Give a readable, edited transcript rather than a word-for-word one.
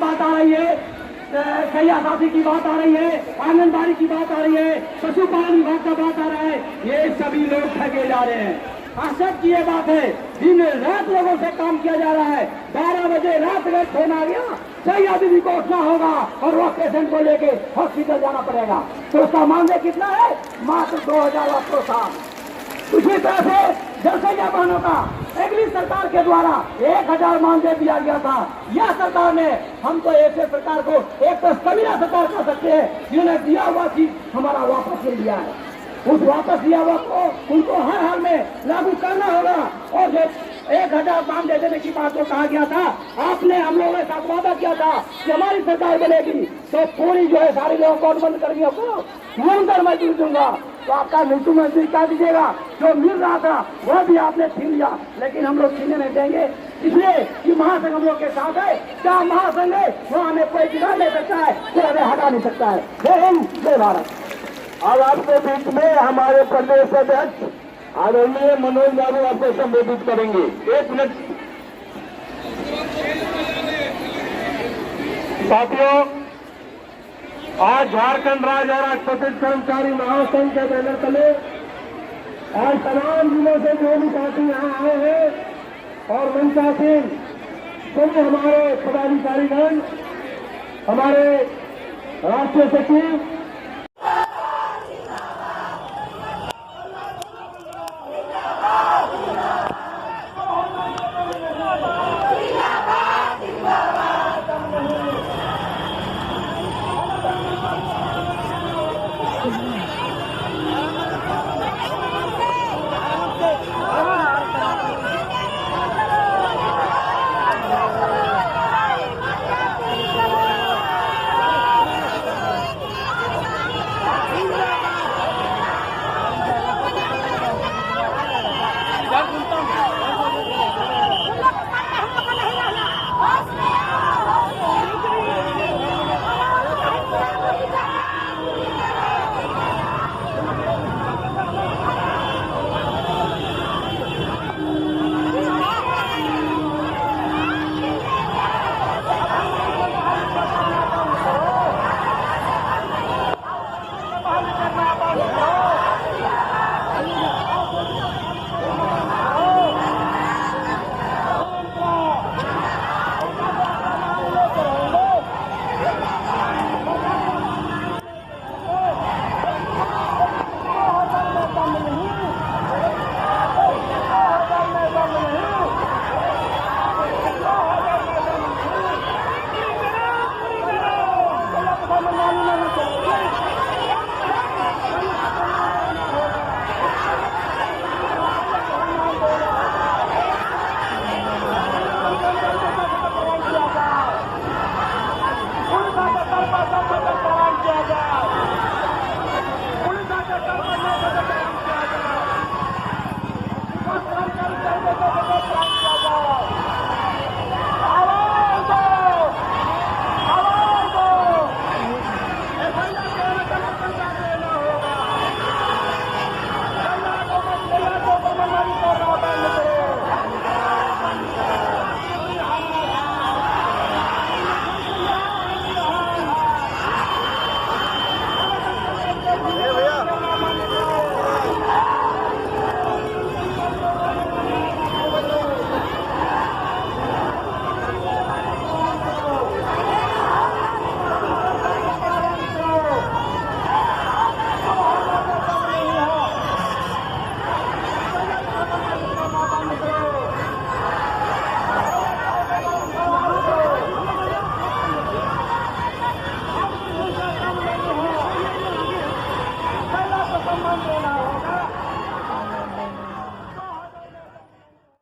बात आ रही है, सैया साथी की बात आ रही है, आंगनबाड़ी की बात आ रही है, पशुपालन विभाग का बात आ रहा है, ये सभी लोग ठगे जा रहे हैं। आश्चर्य की ये बात है, दिन रात लोगों से काम किया जा रहा है। 12 बजे रात में फोन आ गया, सैया दीदी को उठना होगा और वो पेशेंट को लेके हॉस्पिटल जाना पड़ेगा, तो उसका मानदेय कितना है? मात्र 2000 प्रोत्साहन। उसी तरह से जलसैया बहनों का अगली सरकार के द्वारा 1000 मानदेय दिया गया था। यह सरकार ने हमको ऐसे सरकार को एक तो कमीना सरकार कह सकते हैं, जिन्होंने दिया हुआ चीज हमारा वापस ले लिया है। उस वापस लिया हुआ को उनको हर हाल में लागू करना होगा। और जो 1000 मानदेय देने की बात को कहा गया था, आपने हम लोगों के साथ वादा किया था कि हमारी सरकार बनेगी तो पूरी जो है सारी लोगों को अनुबंध कर्मियों को न्यूनतम मजदूरी दूंगा। तो आपका न्यूनतम मजदूरी क्या दीजिएगा? जो मिल रहा था वह भी आपने छीन लिया, लेकिन हम लोग छीनने नहीं देंगे, इसलिए कि महासंघ हम लोग के साथ है। क्या महासंघ है वहाँ हमें कोई गिरा नहीं सकता है, कोई हमें हटा नहीं सकता है। जय हिंद, जय भारत। अब आपके बीच में हमारे प्रदेश अध्यक्ष आदरणीय मनोज बाबू आपको संबोधित करेंगे। 1 मिनट। साथियों, आज झारखंड राज्य और राष्ट्रपति कर्मचारी महासंघ के बैनर तले आज तमाम जिलों से जो भी साथी यहाँ आए हैं और मंचासीन सभी हमारे पदाधिकारीगण, हमारे राष्ट्रीय सचिव